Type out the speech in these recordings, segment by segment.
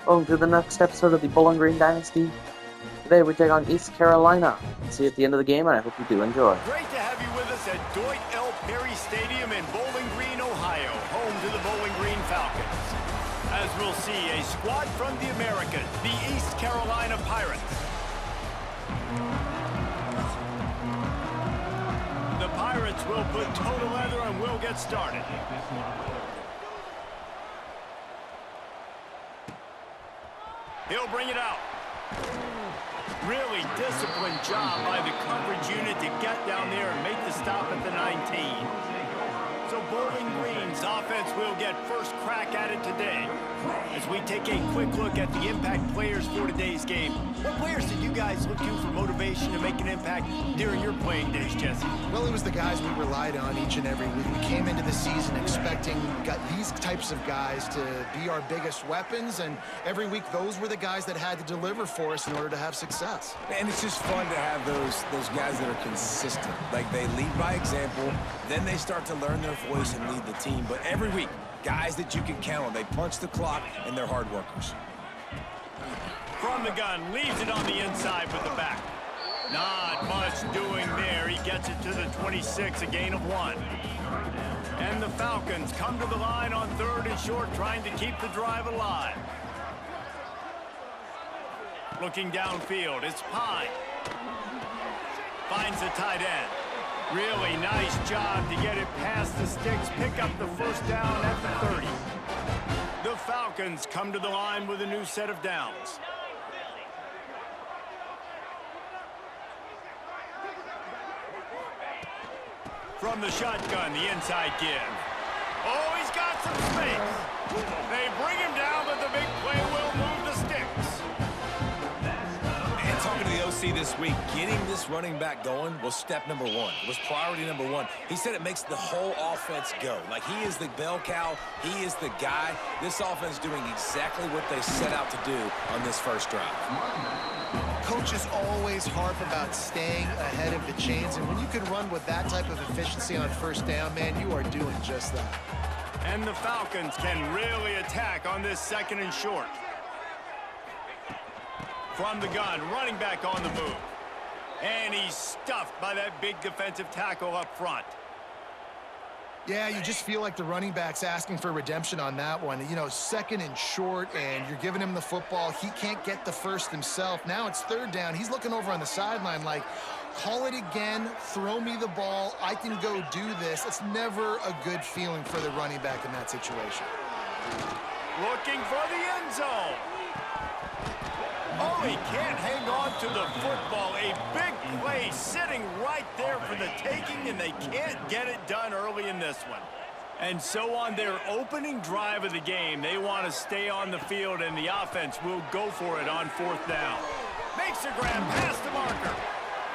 Welcome to the next episode of the Bowling Green Dynasty. Today we take on East Carolina. See you at the end of the game, and I hope you do enjoy. Great to have you with us at Dwight L. Perry Stadium in Bowling Green, Ohio, home to the Bowling Green Falcons. As we'll see, a squad from the American, the East Carolina Pirates. The Pirates will put toe to leather and will get started. He'll bring it out. Really disciplined job by the coverage unit to get down there and make the stop at the 19. So Bowling Green's offense will get first crack at it today. As we take a quick look at the impact players for today's game, what players did you guys look to for motivation to make an impact during your playing days, Jesse? Well, it was the guys we relied on each and every week. We came into the season expecting these types of guys to be our biggest weapons, and every week those were the guys that had to deliver for us in order to have success. And it's just fun to have those guys that are consistent. Like, they lead by example, then they start to learn their voice and lead the team. But every week, guys that you can count on. They punch the clock, and they're hard workers. From the gun, leaves it on the inside with the back. Not much doing there. He gets it to the 26, a gain of 1. And the Falcons come to the line on 3rd and short, trying to keep the drive alive. Looking downfield, it's Pine. Finds the tight end. Really nice job to get it past the sticks, pick up the first down at the 30. The Falcons come to the line with a new set of downs. From the shotgun, the inside give. Oh, he's got some space. They bring him down, but the big play will move the sticks. And talking to the OC this week, getting this running back going was step number 1. It was priority number 1. He said it makes the whole offense go. Like, he is the bell cow. He is the guy. This offense doing exactly what they set out to do on this first drive. Coaches always harp about staying ahead of the chains, and when you can run with that type of efficiency on first down, man, you are doing just that. And the Falcons can really attack on this 2nd and short. From the gun, running back on the move. And he's stuffed by that big defensive tackle up front. Yeah, you just feel like the running back's asking for redemption on that one. You know, 2nd and short, and you're giving him the football. He can't get the first himself. Now it's 3rd down. He's looking over on the sideline like, call it again, throw me the ball, I can go do this. It's never a good feeling for the running back in that situation. Looking for the end zone. Oh, he can't hang on to the football. A big play sitting right there for the taking, and they can't get it done early in this one. And so on their opening drive of the game, they want to stay on the field, and the offense will go for it on 4th down. Makes the grab past the marker.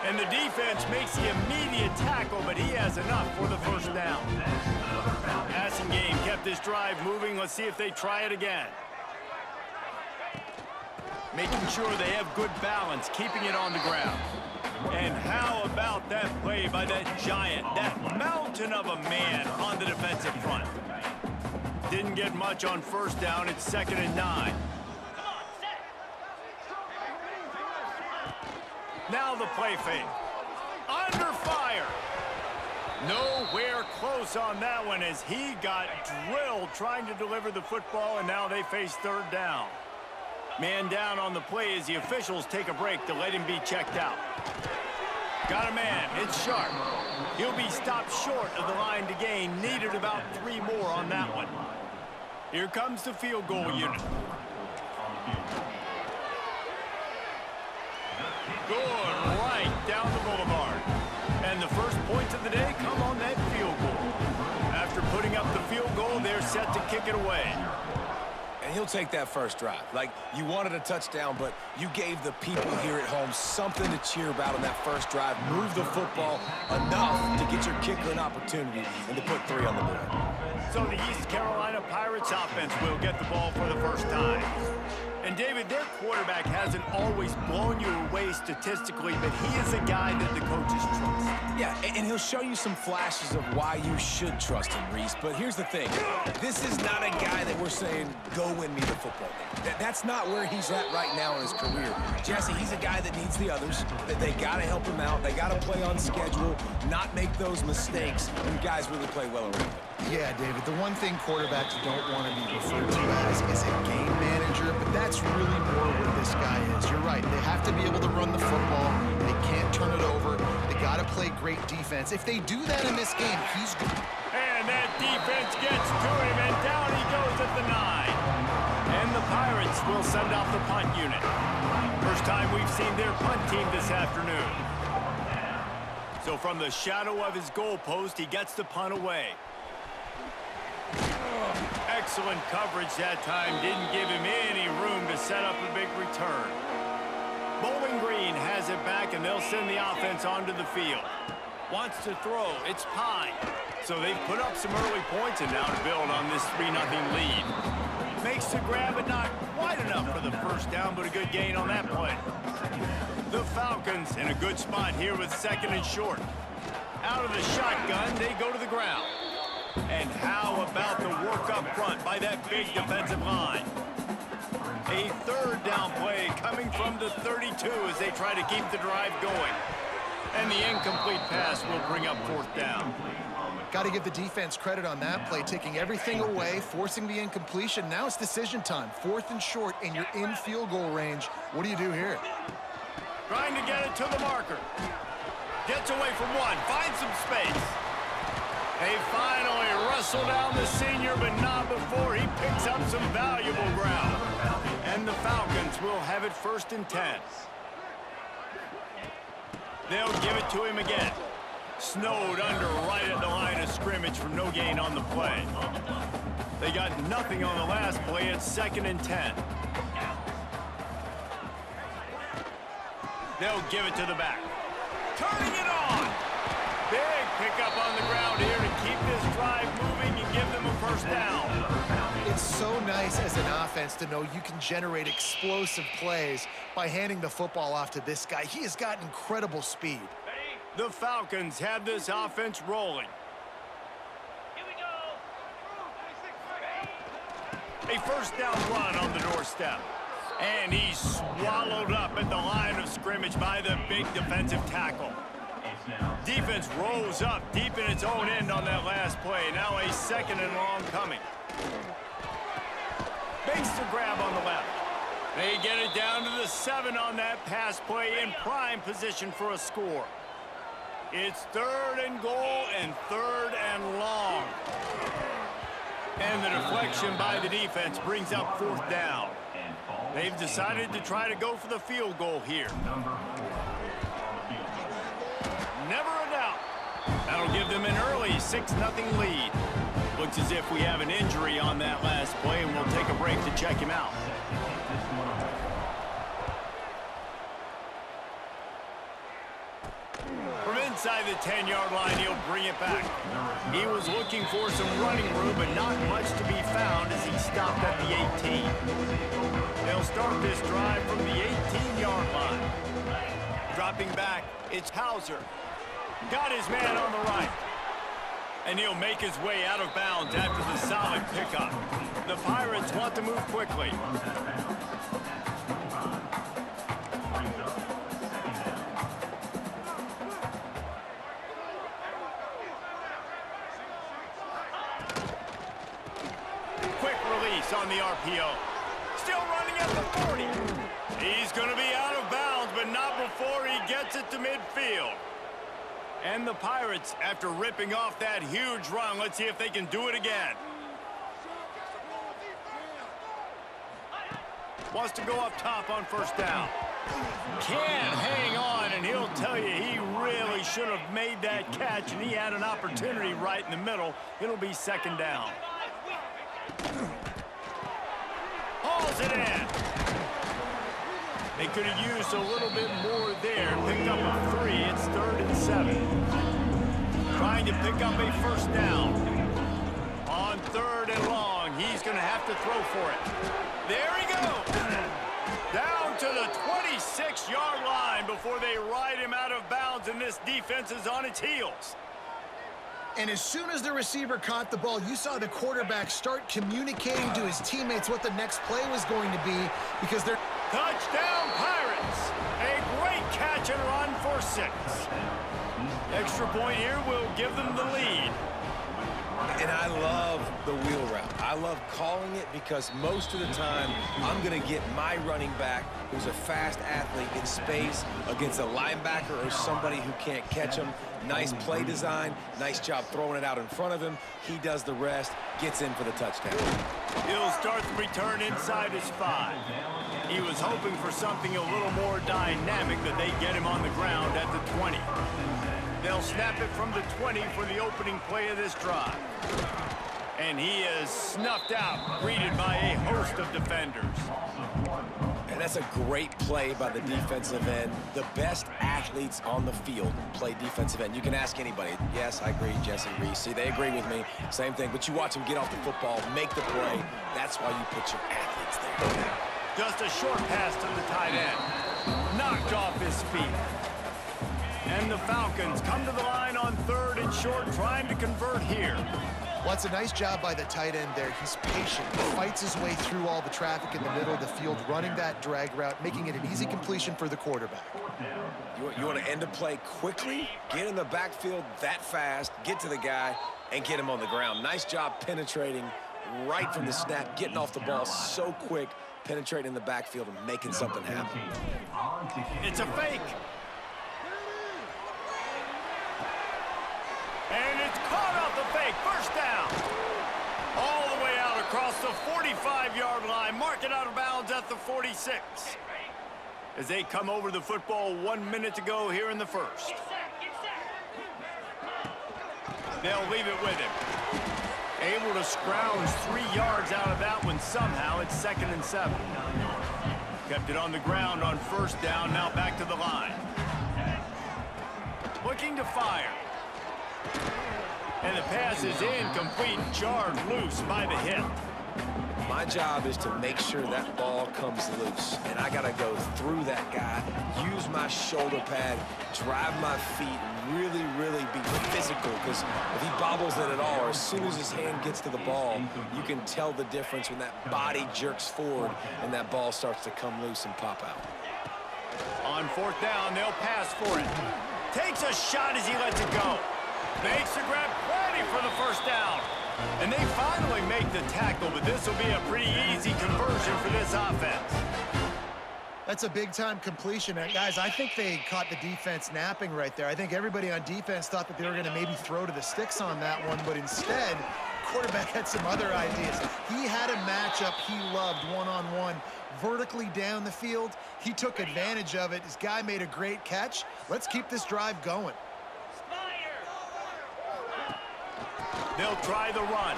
And the defense makes the immediate tackle, but he has enough for the first down. Passing game kept this drive moving. Let's see if they try it again. Making sure they have good balance, keeping it on the ground. And how about that play by that giant, that mountain of a man on the defensive front? Didn't get much on first down. It's 2nd and 9. Now the play fake. Under fire. Nowhere close on that one as he got drilled trying to deliver the football, and now they face 3rd down. Man down on the play as the officials take a break to let him be checked out. Got a man. It's Sharp. He'll be stopped short of the line to gain. Needed about 3 more on that one. Here comes the field goal unit. Good right down the boulevard. And the first points of the day come on that field goal. After putting up the field goal, they're set to kick it away. And he'll take that first drive. Like, you wanted a touchdown, but you gave the people here at home something to cheer about on that first drive. Move the football enough to get your kicker an opportunity and to put 3 on the board. So the East Carolina Pirates offense will get the ball for the first time. And, David, their quarterback hasn't always blown you away statistically, but he is a guy that the coaches trust. Yeah, and he'll show you some flashes of why you should trust him, Reese. But here's the thing. This is not a guy that we're saying, go win me the football game. That's not where he's at right now in his career. Jesse, he's a guy that needs the others. That they got to help him out. They got to play on schedule, not make those mistakes, and guys really play well around him. Yeah, David, the one thing quarterbacks don't want to be referred to as is a game manager, but that's really more what this guy is. You're right. They have to be able to run the football. They can't turn it over. They got to play great defense. If they do that in this game, he's good. And that defense gets to him, and down he goes at the 9. And the Pirates will send off the punt unit. First time we've seen their punt team this afternoon. So from the shadow of his goalpost, he gets the punt away. Excellent coverage that time. Didn't give him any room to set up a big return. Bowling Green has it back, and they'll send the offense onto the field. Wants to throw. It's Pine. So they've put up some early points, and now to build on this 3-0 lead. Makes the grab, but not quite enough for the first down, but a good gain on that play. The Falcons in a good spot here with 2nd and short. Out of the shotgun, they go to the ground. And how about the work up front by that big defensive line? A 3rd down play coming from the 32 as they try to keep the drive going. And the incomplete pass will bring up 4th down. Got to give the defense credit on that play, taking everything away, forcing the incompletion. Now it's decision time. 4th and short, and you're in field goal range. What do you do here? Trying to get it to the marker. Gets away from one, finds some space. They finally wrestle down the senior, but not before he picks up some valuable ground. And the Falcons will have it 1st and 10. They'll give it to him again. Snowed under right at the line of scrimmage for no gain on the play. They got nothing on the last play. It's 2nd and 10. They'll give it to the back. Turning it on. Big pickup on the ground here to keep this drive moving and give them a 1st down. It's so nice as an offense to know you can generate explosive plays by handing the football off to this guy. He has got incredible speed. The Falcons have this offense rolling. Here we go. A 1st down run on the doorstep. And he's swallowed up at the line of scrimmage by the big defensive tackle. Defense rose up deep in its own end on that last play. Now a 2nd and long coming. Makes the grab on the left. They get it down to the 7 on that pass play in prime position for a score. It's 3rd and goal and 3rd and long. And the deflection by the defense brings up 4th down. They've decided to try to go for the field goal here. Never a doubt. That'll give them an early 6-0 lead. Looks as if we have an injury on that last play, and we'll take a break to check him out. From inside the 10-yard line, he'll bring it back. He was looking for some running room, but not much to be found as he stopped at the 18. They'll start this drive from the 18-yard line. Dropping back, it's Hauser. Got his man on the right. And he'll make his way out of bounds after the solid pickup. The Pirates want to move quickly. Quick release on the RPO. Still running at the 40. He's going to be out of bounds, but not before he gets it to midfield. And the Pirates, after ripping off that huge run, let's see if they can do it again. Wants to go up top on 1st down. Can't hang on, and he'll tell you he really should have made that catch, and he had an opportunity right in the middle. It'll be 2nd down. Hauls it in. They could have used a little bit more there. Picked up a 3. It's 3rd and 7. Trying to pick up a 1st down. On 3rd and long, he's going to have to throw for it. There he goes. Down to the 26-yard line before they ride him out of bounds, and this defense is on its heels. And as soon as the receiver caught the ball, you saw the quarterback start communicating to his teammates what the next play was going to be because they're... Touchdown, Pirates! A great catch and run for 6. Extra point here will give them the lead. And I love the wheel route. I love calling it because most of the time I'm going to get my running back, who's a fast athlete, in space against a linebacker or somebody who can't catch him. Nice play design. Nice job throwing it out in front of him. He does the rest, gets in for the touchdown. He'll start the return inside his 5. He was hoping for something a little more dynamic, that they get him on the ground at the 20. They'll snap it from the 20 for the opening play of this drive. And he is snuffed out, greeted by a host of defenders. And that's a great play by the defensive end. The best athletes on the field play defensive end. You can ask anybody. Yes, I agree, Jesse Reese. See, they agree with me. Same thing. But you watch them get off the football, make the play. That's why you put your athletes there. Just a short pass to the tight end. Knocked off his feet. And the Falcons come to the line on 3rd and short, trying to convert here. Well, it's a nice job by the tight end there. He's patient. He fights his way through all the traffic in the middle of the field, running that drag route, making it an easy completion for the quarterback. You want to end a play quickly, get in the backfield that fast, get to the guy, and get him on the ground. Nice job penetrating right from the snap, getting off the ball so quick, penetrating the backfield and making something happen. It's a fake. And it's caught off the fake. First down. All the way out across the 45-yard line. Mark it out of bounds at the 46. As they come over the football 1 minute to go here in the first. They'll leave it with him. Able to scrounge 3 yards out of that one somehow. It's 2nd and 7. Kept it on the ground on first down. Now back to the line. Looking to fire. And the pass is incomplete, jarred loose by the hip. My job is to make sure that ball comes loose. And I got to go through that guy, use my shoulder pad, drive my feet, really, really be physical. Because if he bobbles it at all, or as soon as his hand gets to the ball, you can tell the difference when that body jerks forward and that ball starts to come loose and pop out. On 4th down, they'll pass for it. Takes a shot as he lets it go. Makes the grab, plenty for the first down. And they finally make the tackle, but this will be a pretty easy conversion for this offense. That's a big-time completion. Guys, I think they caught the defense napping right there. I think everybody on defense thought that they were going to maybe throw to the sticks on that one, but instead, quarterback had some other ideas. He had a matchup he loved one-on-one, vertically down the field. He took advantage of it. His guy made a great catch. Let's keep this drive going. They'll try the run.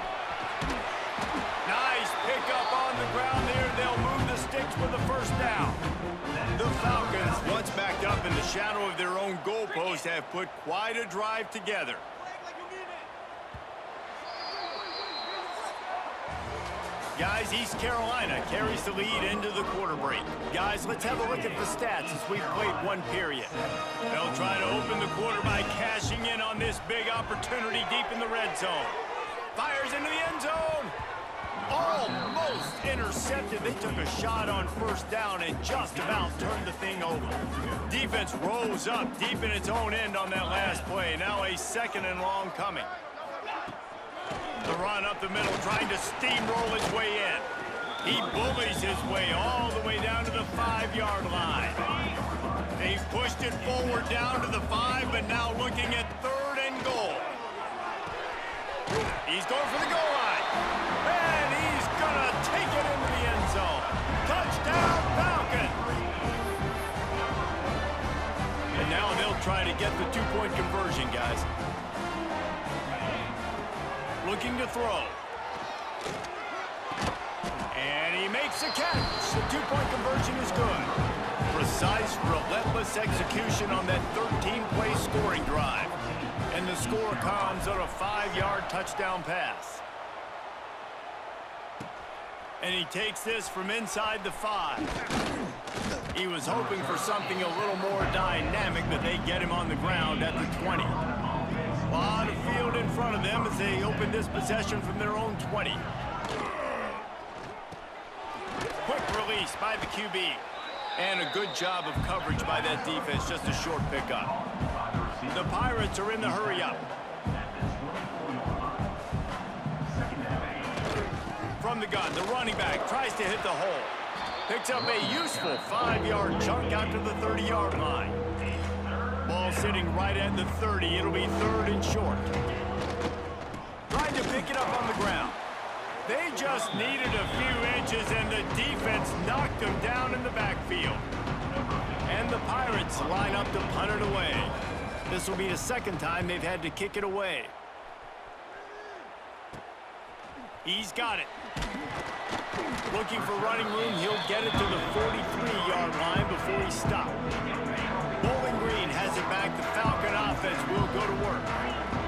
Nice pickup on the ground there. They'll move the sticks for the first down. The Falcons, once backed up in the shadow of their own goalpost, have put quite a drive together. Guys, East Carolina carries the lead into the quarter break. Guys, let's have a look at the stats as we've played 1 period. They'll try to open the quarter by cashing in on this big opportunity deep in the red zone. Fires into the end zone. Almost intercepted. They took a shot on first down and just about turned the thing over. Defense rose up deep in its own end on that last play. Now a 2nd and long coming. The run up the middle, trying to steamroll his way in. He bullies his way all the way down to the 5-yard line. They've pushed it forward down to the 5, but now looking at 3rd and goal. He's going for the goal line. And he's going to take it into the end zone. Touchdown, Falcons! And now they'll try to get the 2-point conversion, guys. Looking to throw. And he makes the catch. The 2-point conversion is good. Precise, relentless execution on that 13-play scoring drive. And the score comes on a 5-yard touchdown pass. And he takes this from inside the 5. He was hoping for something a little more dynamic, but they get him on the ground at the 20. A lot of field in front of them as they open this possession from their own 20. Quick release by the QB. And a good job of coverage by that defense, just a short pickup. The Pirates are in the hurry-up. From the gun, the running back tries to hit the hole. Picks up a useful 5-yard chunk out to the 30-yard line. Ball sitting right at the 30. It'll be 3rd and short. Trying to pick it up on the ground. They just needed a few inches, and the defense knocked them down in the backfield. And the Pirates line up to punt it away. This will be the second time they've had to kick it away. He's got it. Looking for running room, he'll get it to the 43-yard line before he stopped. Bowling Green has it back. The Falcon offense will go to work.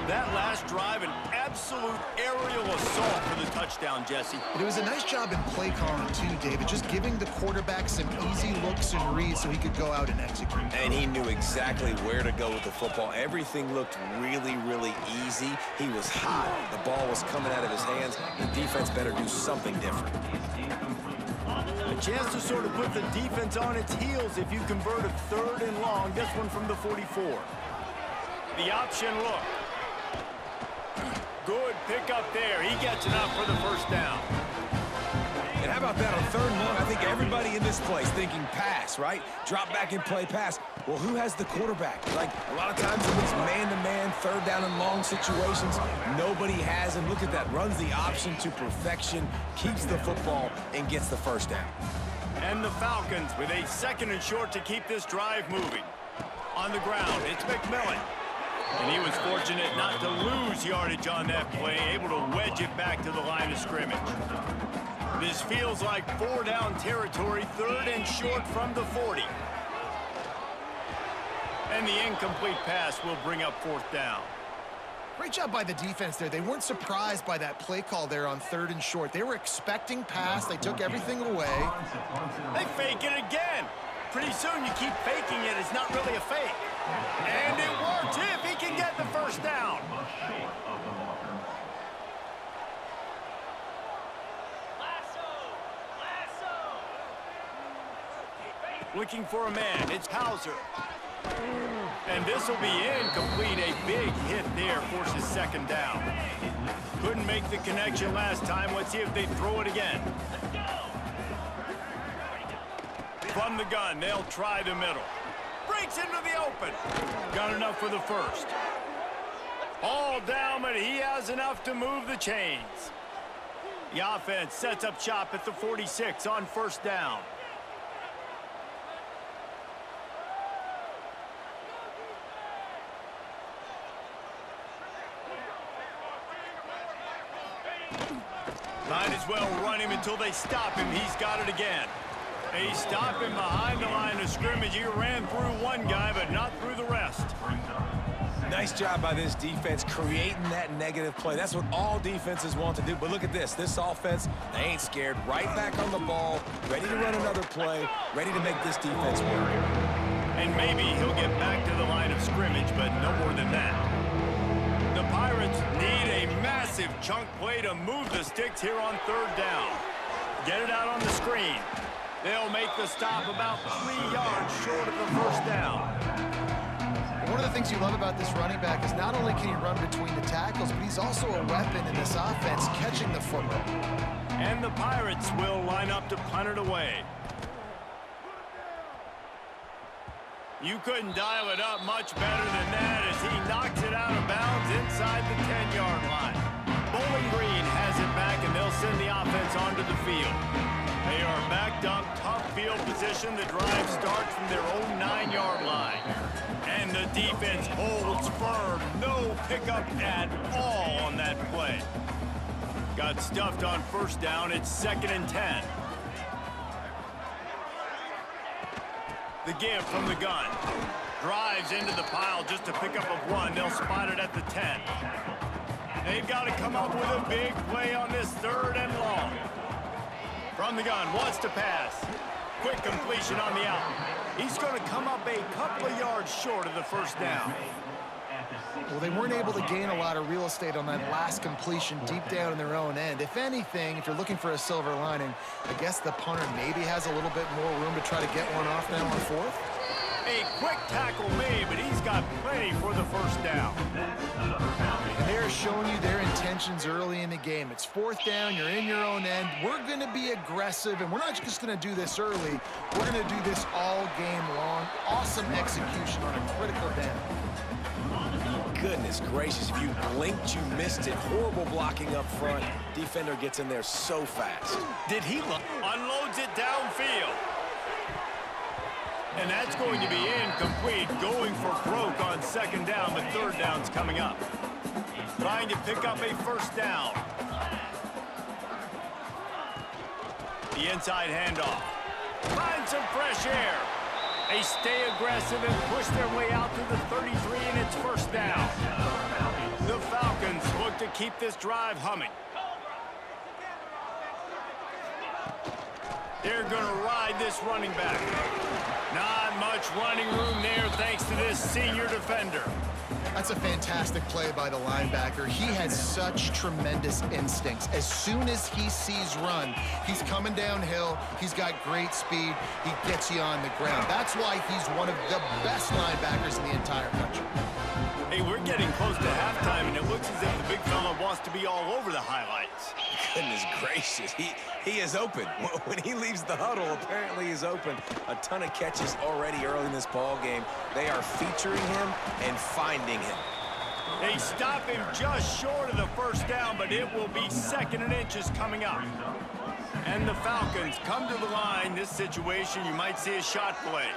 That last drive, an absolute aerial assault for the touchdown, Jesse. It was a nice job in play calling too, David, just giving the quarterback some easy looks and reads so he could go out and execute. And he knew exactly where to go with the football. Everything looked really, really easy. He was hot. The ball was coming out of his hands. The defense better do something different. A chance to sort of put the defense on its heels if you convert a 3rd and long. This one from the 44. The option look. Good pickup there. He gets enough for the first down. And how about that on 3rd and long? I think everybody in this place thinking pass, right? Drop back and play pass. Well, who has the quarterback? Like, a lot of times in these man-to-man, 3rd down and long situations, nobody has him. Look at that. Runs the option to perfection, keeps the football, and gets the first down. And the Falcons with a 2nd and short to keep this drive moving. On the ground, it's McMillan. And he was fortunate not to lose yardage on that play, able to wedge it back to the line of scrimmage. This feels like 4-down territory, 3rd and short from the 40. And the incomplete pass will bring up 4th down. Great job by the defense there. They weren't surprised by that play call there on 3rd and short. They were expecting pass. They took everything away. They fake it again. Pretty soon you keep faking it. It's not really a fake. And it works if he can get the first down. Looking for a man. It's Hauser. And this will be incomplete. A big hit there forces 2nd down. Couldn't make the connection last time. Let's see if they throw it again. From the gun, they'll try the middle. Breaks into the open. Got enough for the first. All down, but he has enough to move the chains. The offense sets up shop at the 46 on 1st down. Might as well run him until they stop him. He's got it again. They stop him behind the line of scrimmage. He ran through one guy, but not through the rest. Nice job by this defense creating that negative play. That's what all defenses want to do. But look at this. This offense, they ain't scared. Right back on the ball, ready to run another play, ready to make this defense work. And maybe he'll get back to the line of scrimmage, but no more than that. The Pirates need a massive chunk play to move the sticks here on 3rd down. Get it out on the screen. They'll make the stop about 3 yards short of the first down. One of the things you love about this running back is not only can he run between the tackles, but he's also a weapon in this offense catching the football. And the Pirates will line up to punt it away. You couldn't dial it up much better than that as he knocks it out of bounds inside the 10-yard line. Bowling Green has it back, and they'll send the offense onto the field. They are backed up, tough field position. The drive starts from their own 9-yard line. And the defense holds firm. No pickup at all on that play. Got stuffed on 1st down. It's 2nd and 10. The give from the gun. Drives into the pile just to pick up of 1. They'll spot it at the 10. They've got to come up with a big play on this 3rd and long. From the gun, wants to pass. Quick completion on the out. He's going to come up a couple of yards short of the first down. Well, they weren't able to gain a lot of real estate on that last completion deep down in their own end. If anything, if you're looking for a silver lining, I guess the punter maybe has a little bit more room to try to get one off now on fourth. A quick tackle made, but he's got plenty for the first down. And they're showing you their intentions early in the game. It's fourth down, you're in your own end. We're going to be aggressive, and we're not just going to do this early. We're going to do this all game long. Awesome execution on a critical down. Goodness gracious, if you blinked, you missed it. Horrible blocking up front. Defender gets in there so fast. Did he unloads it downfield? And that's going to be incomplete, going for broke on second down, but third down's coming up. Trying to pick up a first down. The inside handoff. Find some fresh air. They stay aggressive and push their way out to the 33, and it's first down. The Falcons look to keep this drive humming. They're going to ride this running back. Not much running room there thanks to this senior defender. That's a fantastic play by the linebacker. He has such tremendous instincts. As soon as he sees run, he's coming downhill. He's got great speed. He gets you on the ground. That's why he's one of the best linebackers in the entire country. Hey, we're getting close to halftime, and it looks as if the big fella wants to be all over the highlights. Goodness gracious, he is open. When he leaves the huddle, apparently he's open. A ton of catches already early in this ball game. They are featuring him and finding him. They stop him just short of the first down, but it will be second and inches coming up. And the Falcons come to the line. This situation, you might see a shot play.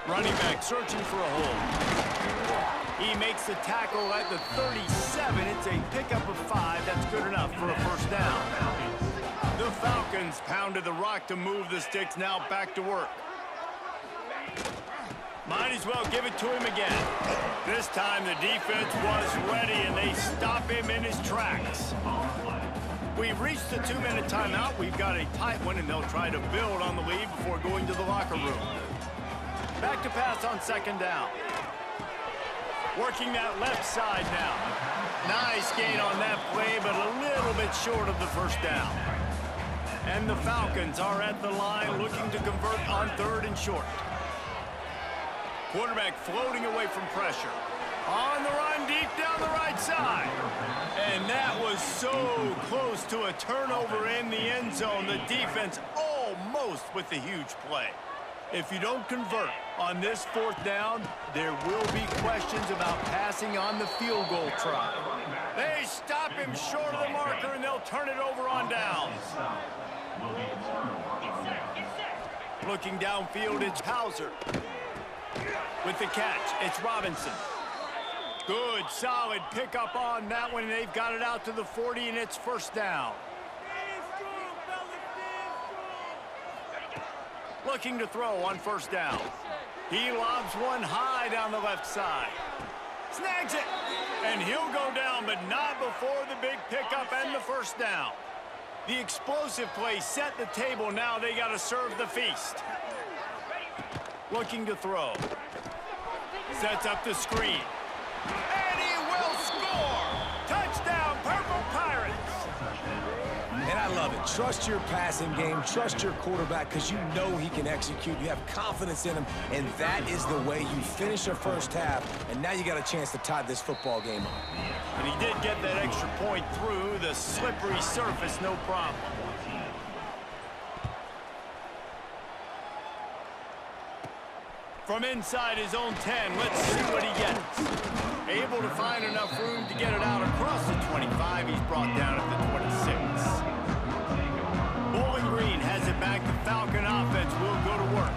Running back searching for a hole. He makes the tackle at the 37. It's a pickup of 5. That's good enough for a first down. The Falcons pounded the rock to move the sticks. Now back to work. Might as well give it to him again. This time the defense was ready, and they stop him in his tracks. We've reached the 2-minute timeout. We've got a tight one, and they'll try to build on the lead before going to the locker room. Back to pass on second down. Working that left side now. Nice gain on that play, but a little bit short of the first down. And the Falcons are at the line looking to convert on third and short. Quarterback floating away from pressure. On the run deep down the right side. And that was so close to a turnover in the end zone. The defense almost with the huge play. If you don't convert on this fourth down, there will be questions about passing on the field goal try. They stop him short of the marker, and they'll turn it over on downs. Looking downfield, it's Hauser. With the catch, it's Robinson. Good, solid pickup on that one, and they've got it out to the 40, and it's first down. Looking to throw on first down. He lobs one high down the left side. Snags it, and he'll go down, but not before the big pickup and the first down. The explosive play set the table. Now they got to serve the feast. Looking to throw. Sets up the screen. And he will score! Touchdown, Purple Pirates! And I love it. Trust your passing game. Trust your quarterback, because you know he can execute. You have confidence in him, and that is the way you finish a first half. And now you got a chance to tie this football game up. And he did get that extra point through the slippery surface, no problem. From inside his own 10, let's see what he gets. Able to find enough room to get it out across the 25. He's brought down at the 26. Bowling Green has it back. The Falcon offense will go to work.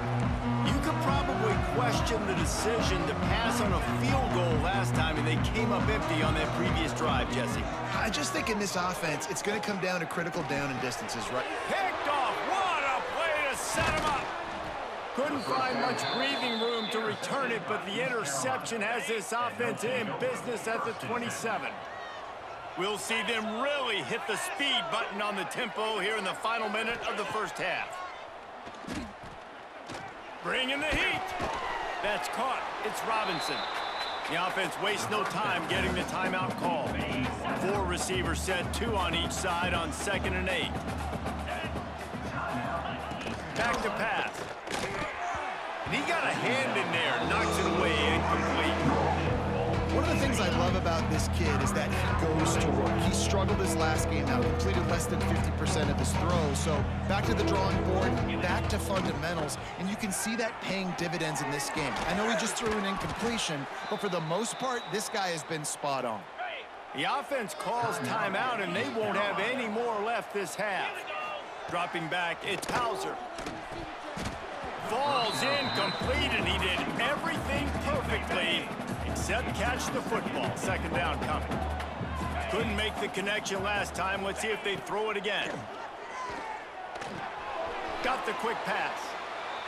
You could probably question the decision to pass on a field goal last time, and they came up empty on that previous drive, Jesse. I just think in this offense, it's going to come down to critical down and distances, right? Picked off. What a play to set him up. Couldn't find much breathing room to return it, but the interception has this offense in business at the 27. We'll see them really hit the speed button on the tempo here in the final minute of the first half. Bringing the heat. That's caught. It's Robinson. The offense wastes no time getting the timeout call. 4 receivers set, 2 on each side on 2nd and 8. Back to pass. And he got a hand in there, knocks it away, incomplete. One of the things I love about this kid is that he goes to work. He struggled his last game out, completed less than 50% of his throws. So back to the drawing board, back to fundamentals, and you can see that paying dividends in this game. I know he just threw an incompletion, but for the most part, this guy has been spot on. The offense calls timeout, and they won't have any more left this half. Dropping back, it's Hauser. Falls incomplete, and he did everything perfectly except catch the football. 2nd down coming. Couldn't make the connection last time. Let's see if they throw it again. Got the quick pass.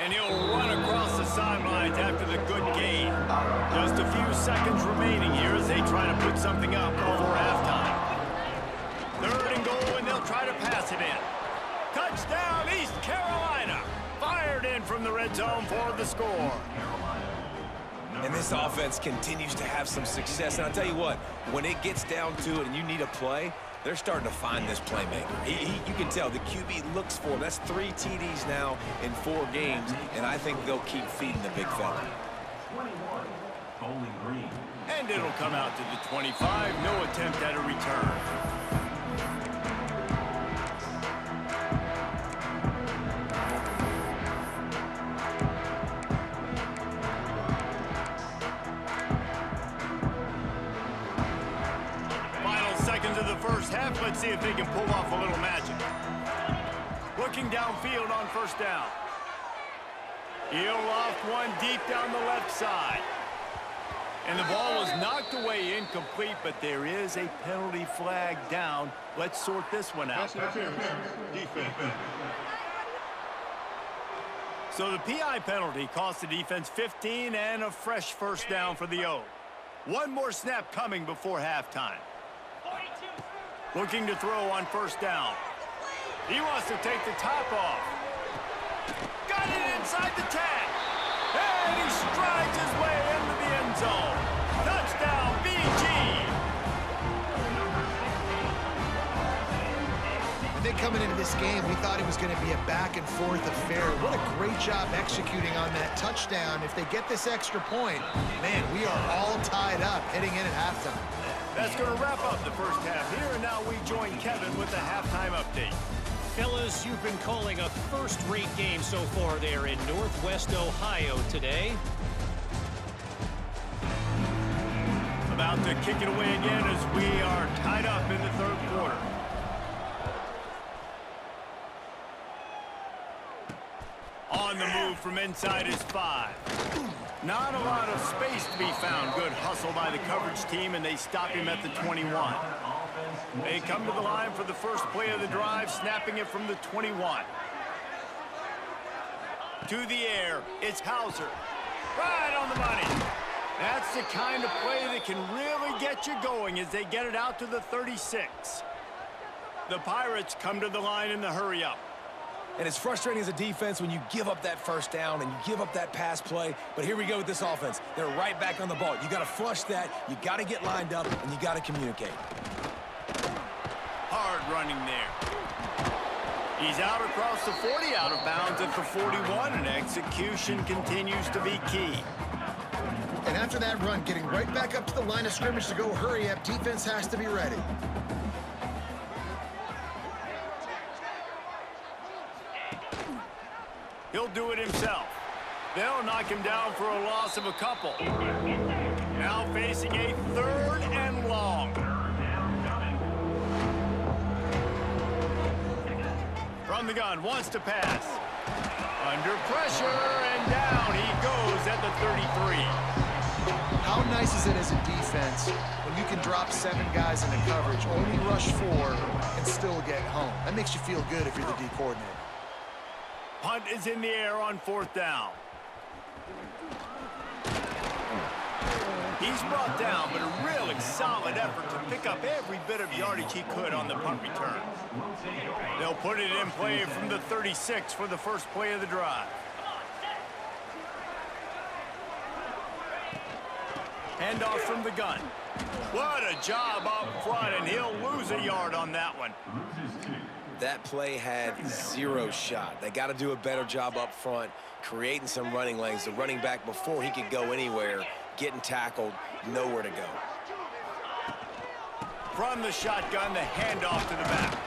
And he'll run across the sidelines after the good gain. Just a few seconds remaining here as they try to put something up before halftime. 3rd and goal, and they'll try to pass it in. Touchdown, East Carolina. Fired in from the red zone for the score. And this offense continues to have some success. And I'll tell you what, when it gets down to it and you need a play, they're starting to find this playmaker. You can tell the QB looks for him. That's 3 TDs now in 4 games, and I think they'll keep feeding the big fella. And it'll come out to the 25. No attempt at a return. First half, let's see if they can pull off a little magic. Looking downfield on 1st down. He'll loft one deep down the left side. And the ball was knocked away incomplete, but there is a penalty flag down. Let's sort this one out. So the PI penalty cost the defense 15 and a fresh 1st down for the O. One more snap coming before halftime. Looking to throw on 1st down. He wants to take the top off. Got it inside the 10. And he strides his way into the end zone. Touchdown, BG. I think coming into this game, we thought it was going to be a back-and-forth affair. What a great job executing on that touchdown. If they get this extra point, man, we are all tied up heading in at halftime. That's going to wrap up the first half here, and now we join Kevin with the halftime update. Fellas, you've been calling a first-rate game so far there in Northwest Ohio today. About to kick it away again as we are tied up in the 3rd quarter. On the move from inside is 5. Not a lot of space to be found. Good hustle by the coverage team, and they stop him at the 21. They come to the line for the first play of the drive, snapping it from the 21. To the air, it's Hauser. Right on the money. That's the kind of play that can really get you going as they get it out to the 36. The Pirates come to the line in the hurry-up. And it's frustrating as a defense when you give up that 1st down and you give up that pass play. But here we go with this offense. They're right back on the ball. You got to flush that. You got to get lined up, and you got to communicate. Hard running there. He's out across the 40, out of bounds at the 41, and execution continues to be key. And after that run, getting right back up to the line of scrimmage to go hurry up, defense has to be ready. He'll do it himself. They'll knock him down for a loss of a couple. Now facing a 3rd and long. From the gun, wants to pass. Under pressure, and down he goes at the 33. How nice is it as a defense when you can drop 7 guys into coverage, only rush 4, and still get home? That makes you feel good if you're the D coordinator. Punt is in the air on 4th down. He's brought down, but a really solid effort to pick up every bit of yardage he could on the punt return. They'll put it in play from the 36 for the first play of the drive. Handoff from the gun. What a job up front, and he'll lose a yard on that one. That play had zero shot. They got to do a better job up front, creating some running lanes. The running back, before he could go anywhere, getting tackled, nowhere to go. From the shotgun, the handoff to the back.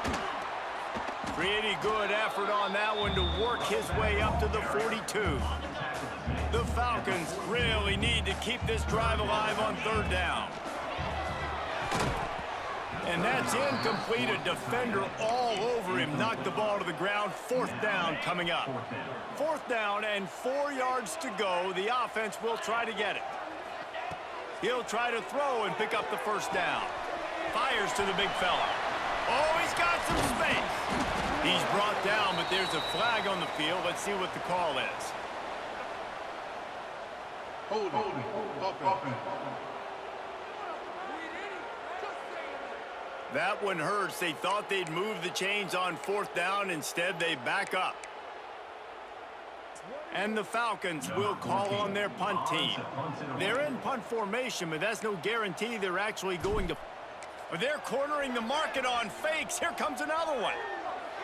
Pretty good effort on that one to work his way up to the 42. The Falcons really need to keep this drive alive on third down. And that's incomplete. A defender all over him. Knocked the ball to the ground. Fourth down coming up. Fourth down and 4 yards to go. The offense will try to get it. He'll try to throw and pick up the first down. Fires to the big fella. Oh, he's got some space. He's brought down, but there's a flag on the field. Let's see what the call is. Holding. That one hurts. They thought they'd move the chains on fourth down. Instead, they back up. And the Falcons will call on their punt team. They're in punt formation, but that's no guarantee they're actually going to. They're cornering the market on fakes. Here comes another one.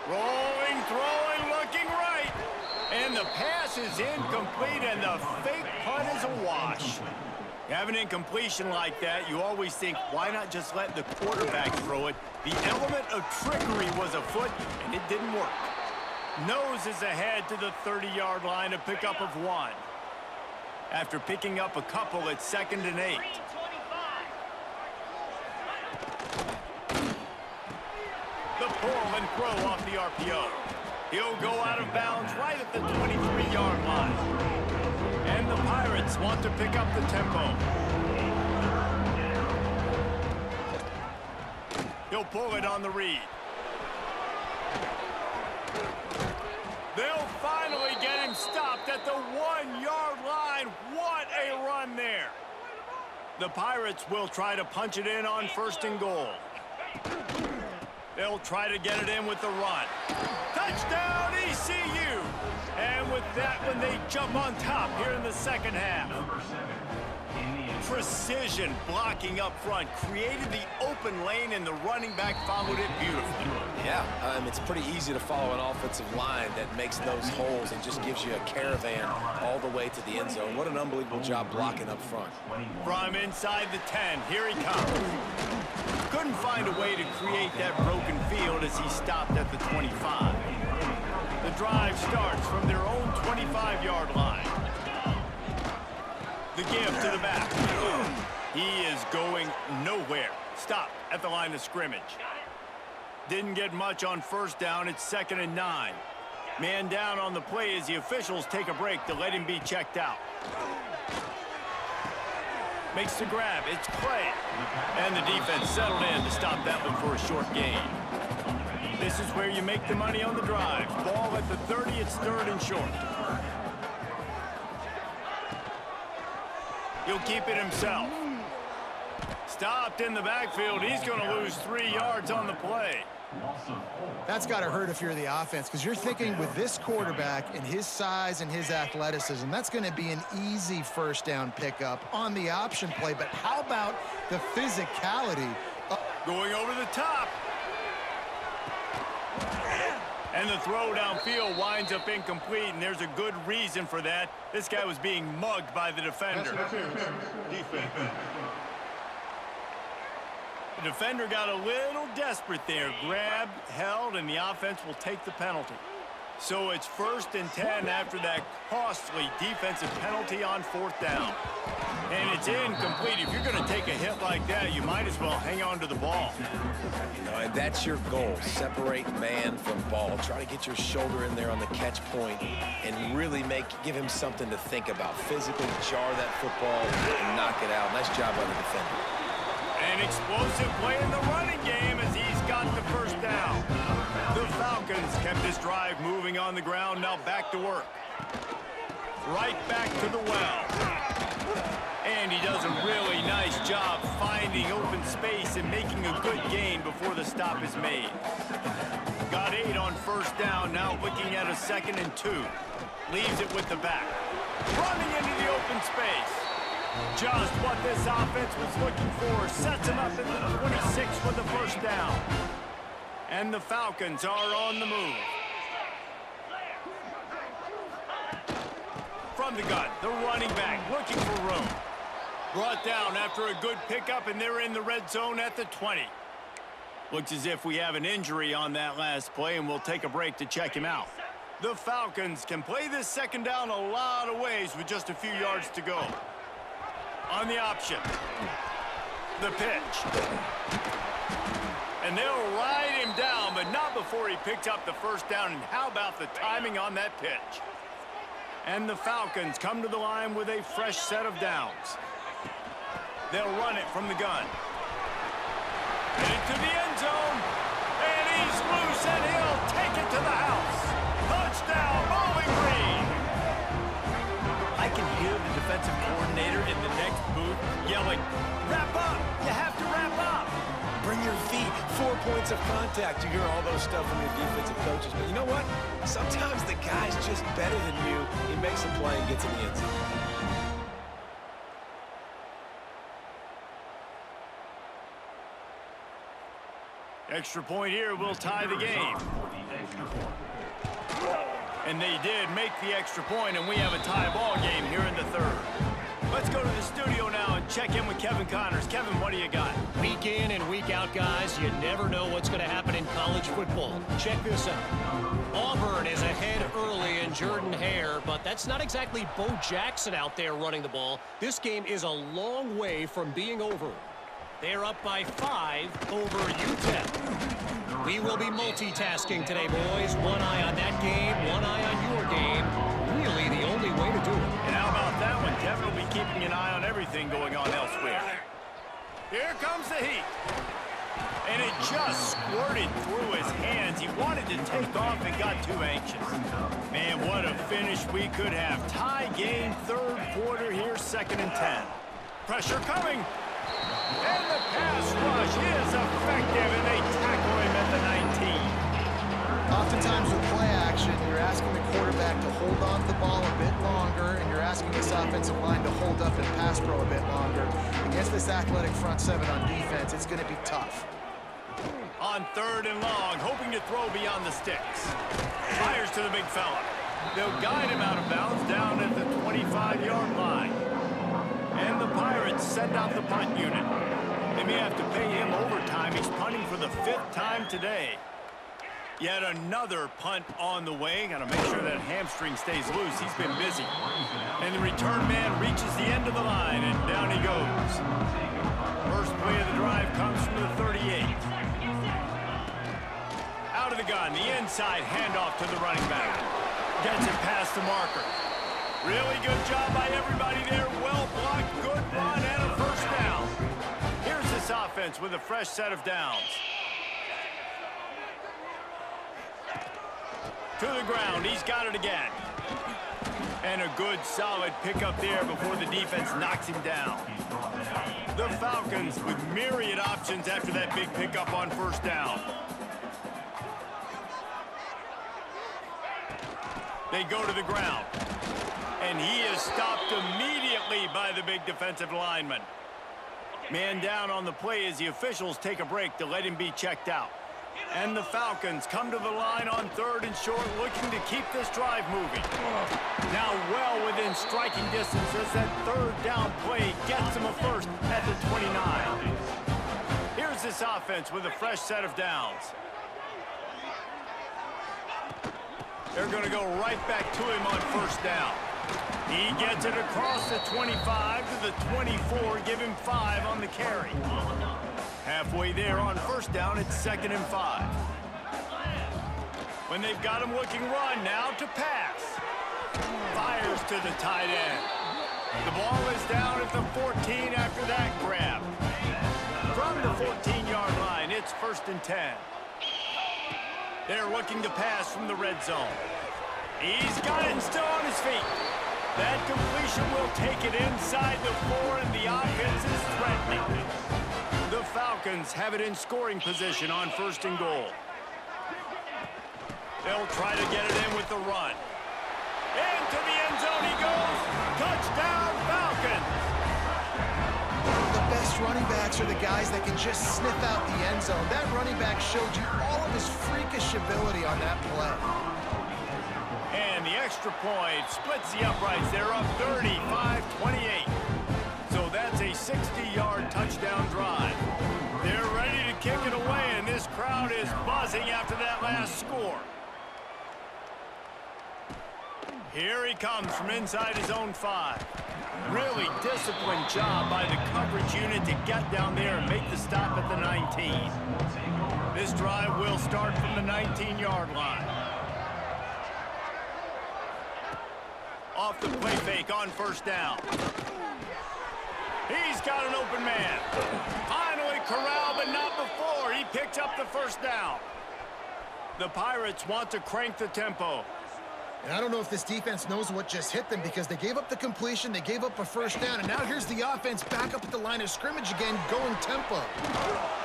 Rolling, throwing, looking right. And the pass is incomplete, and the fake punt is a wash. You have an incompletion like that, you always think, why not just let the quarterback throw it? The element of trickery was afoot, and it didn't work. Nose is ahead to the 30-yard line, a pickup of 1. After picking up a couple, it's 2nd and 8. The pull and throw off the RPO. He'll go out of bounds right at the 23-yard line. And the Pirates want to pick up the tempo. He'll pull it on the read. They'll finally get him stopped at the 1-yard line. What a run there. The Pirates will try to punch it in on 1st and goal. They'll try to get it in with the run. Touchdown, ECU! And with that one, they jump on top here in the second half. Precision blocking up front created the open lane, and the running back followed it beautifully. Yeah, it's pretty easy to follow an offensive line that makes those holes and just gives you a caravan all the way to the end zone. What an unbelievable job blocking up front. From inside the 10, here he comes. Couldn't find a way to create that broken field as he stopped at the 25. The drive starts from their own 25-yard line. The give to the back. He is going nowhere. Stopped at the line of scrimmage. Didn't get much on first down. It's 2nd and 9. Man down on the play as the officials take a break to let him be checked out. Makes the grab. It's Clay. And the defense settled in to stop that one for a short gain. This is where you make the money on the drive. Ball at the 30. It's 3rd and short. He'll keep it himself. Stopped in the backfield. He's going to lose 3 yards on the play. That's got to hurt if you're the offense, because you're thinking with this quarterback and his size and his athleticism, that's going to be an easy first down pickup on the option play. But how about the physicality? Going over the top. And the throw downfield winds up incomplete, and there's a good reason for that. This guy was being mugged by the defender. The defender got a little desperate there. Grabbed, held, and the offense will take the penalty. So it's 1st and 10 after that costly defensive penalty on 4th down. And it's incomplete. If you're going to take a hit like that, you might as well hang on to the ball. And that's your goal. Separate man from ball. Try to get your shoulder in there on the catch point and really give him something to think about. Physically jar that football and knock it out. Nice job by the defender. An explosive play in the running game as he's got the first down. The Falcons kept this drive moving on the ground. Now back to work. Right back to the well. And he does does a really nice job finding open space and making a good gain before the stop is made. Got 8 on first down, now looking at a 2nd and 2. Leaves it with the back. Running into the open space. Just what this offense was looking for. Sets him up at the 26 for the first down. And the Falcons are on the move. From the gun, the running back looking for room. Brought down after a good pickup, and they're in the red zone at the 20. Looks as if we have an injury on that last play, and we'll take a break to check him out. The Falcons can play this 2nd down a lot of ways with just a few yards to go. On the option. The pitch. And they'll ride him down, but not before he picks up the first down. And how about the timing on that pitch? And the Falcons come to the line with a fresh set of downs. They'll run it from the gun. And into the end zone. And he's loose, and he'll take it to the house. Touchdown, Bowling Green. I can hear the defensive coordinator in the next booth yelling, "Wrap up! You have to wrap up!" Bring your feet, 4 points of contact. You hear all those stuff from your defensive coaches. But you know what? Sometimes the guy's just better than you. He makes a play and gets in the end zone. Extra point here will tie the game. And they did make the extra point, and we have a tie ball game here in the 3rd. Let's go to the studio now and check in with Kevin Connors. Kevin, what do you got? Week in and week out, guys, you never know what's going to happen in college football. Check this out. Auburn is ahead early in Jordan Hare, but that's not exactly Bo Jackson out there running the ball. This game is a long way from being over. They're up by 5 over UTEP. We will be multitasking today, boys. One eye on that game, one eye on your game. Really the only way to do it. And how about that one? Kevin will be keeping an eye on everything going on elsewhere. Here comes the heat. And it just squirted through his hands. He wanted to take off and got too anxious. Man, what a finish we could have. Tie game, 3rd quarter here, 2nd and 10. Pressure coming. And the pass rush is effective, and they tackle him at the 19. Oftentimes with play action, you're asking the quarterback to hold on to the ball a bit longer, and you're asking this offensive line to hold up and pass pro a bit longer. Against this athletic front 7 on defense, it's going to be tough. On 3rd and long, hoping to throw beyond the sticks. Fires to the big fella. They'll guide him out of bounds down at the 25-yard line. And the Pirates send out the punt unit. They may have to pay him overtime. He's punting for the 5th time today. Yet another punt on the way. Got to make sure that hamstring stays loose. He's been busy. And the return man reaches the end of the line, and down he goes. First play of the drive comes from the 38. Out of the gun, the inside handoff to the running back. Gets it past the marker. Really good job by everybody there. Well blocked, good run, and a first down. Here's this offense with a fresh set of downs. To the ground, he's got it again. And a good, solid pickup there before the defense knocks him down. The Falcons with myriad options after that big pickup on first down. They go to the ground. And he is stopped immediately by the big defensive lineman. Man down on the play as the officials take a break to let him be checked out. And the Falcons come to the line on 3rd and short, looking to keep this drive moving. Now well within striking distance as that 3rd down play gets him a first at the 29. Here's this offense with a fresh set of downs. They're going to go right back to him on first down. He gets it across the 25 to the 24, give him 5 on the carry. Halfway there on first down, it's 2nd and 5. When they've got him looking run, now to pass. Fires to the tight end. The ball is down at the 14 after that grab. From the 14-yard line, it's 1st and 10. They're looking to pass from the red zone. He's got it and still on his feet. That completion will take it inside the 4, and the offense is threatening. The Falcons have it in scoring position on 1st and goal. They'll try to get it in with the run. Into the end zone he goes. Touchdown, Falcons. The best running backs are the guys that can just sniff out the end zone. That running back showed you all of his freakish ability on that play. And the extra point splits the uprights. They're up 35-28. So that's a 60-yard touchdown drive. They're ready to kick it away, and this crowd is buzzing after that last score. Here he comes from inside his own 5. Really disciplined job by the coverage unit to get down there and make the stop at the 19. This drive will start from the 19-yard line. Off the play fake on 1st down. He's got an open man. Finally corralled, but not before. He picks up the 1st down. The Pirates want to crank the tempo. And I don't know if this defense knows what just hit them, because they gave up the completion, they gave up a 1st down, and now here's the offense back up at the line of scrimmage again, going tempo.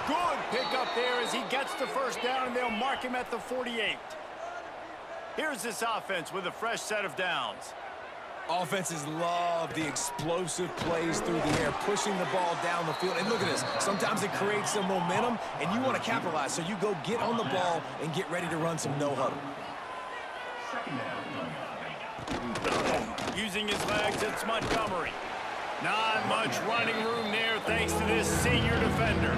Good pickup there as he gets the 1st down, and they'll mark him at the 48. Here's this offense with a fresh set of downs. Offenses love the explosive plays through the air, pushing the ball down the field. And look at this. Sometimes it creates some momentum, and you want to capitalize. So you go get on the ball and get ready to run some no-huddle. Using his legs, it's Montgomery. Not much running room there thanks to this senior defender.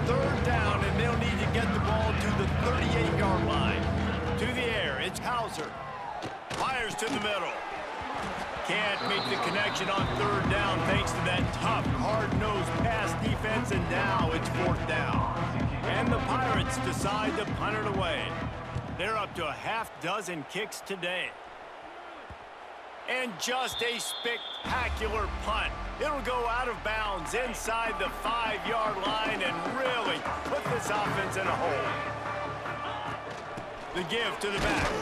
3rd down, and they'll need to get the ball to the 38-yard line. To the air, it's Hauser. Fires to the middle. Can't make the connection on 3rd down thanks to that tough, hard-nosed pass defense, and now it's 4th down. And the Pirates decide to punt it away. They're up to a half-dozen kicks today. And just a spectacular punt. It'll go out of bounds inside the 5-yard line and really put this offense in a hole. The give to the back.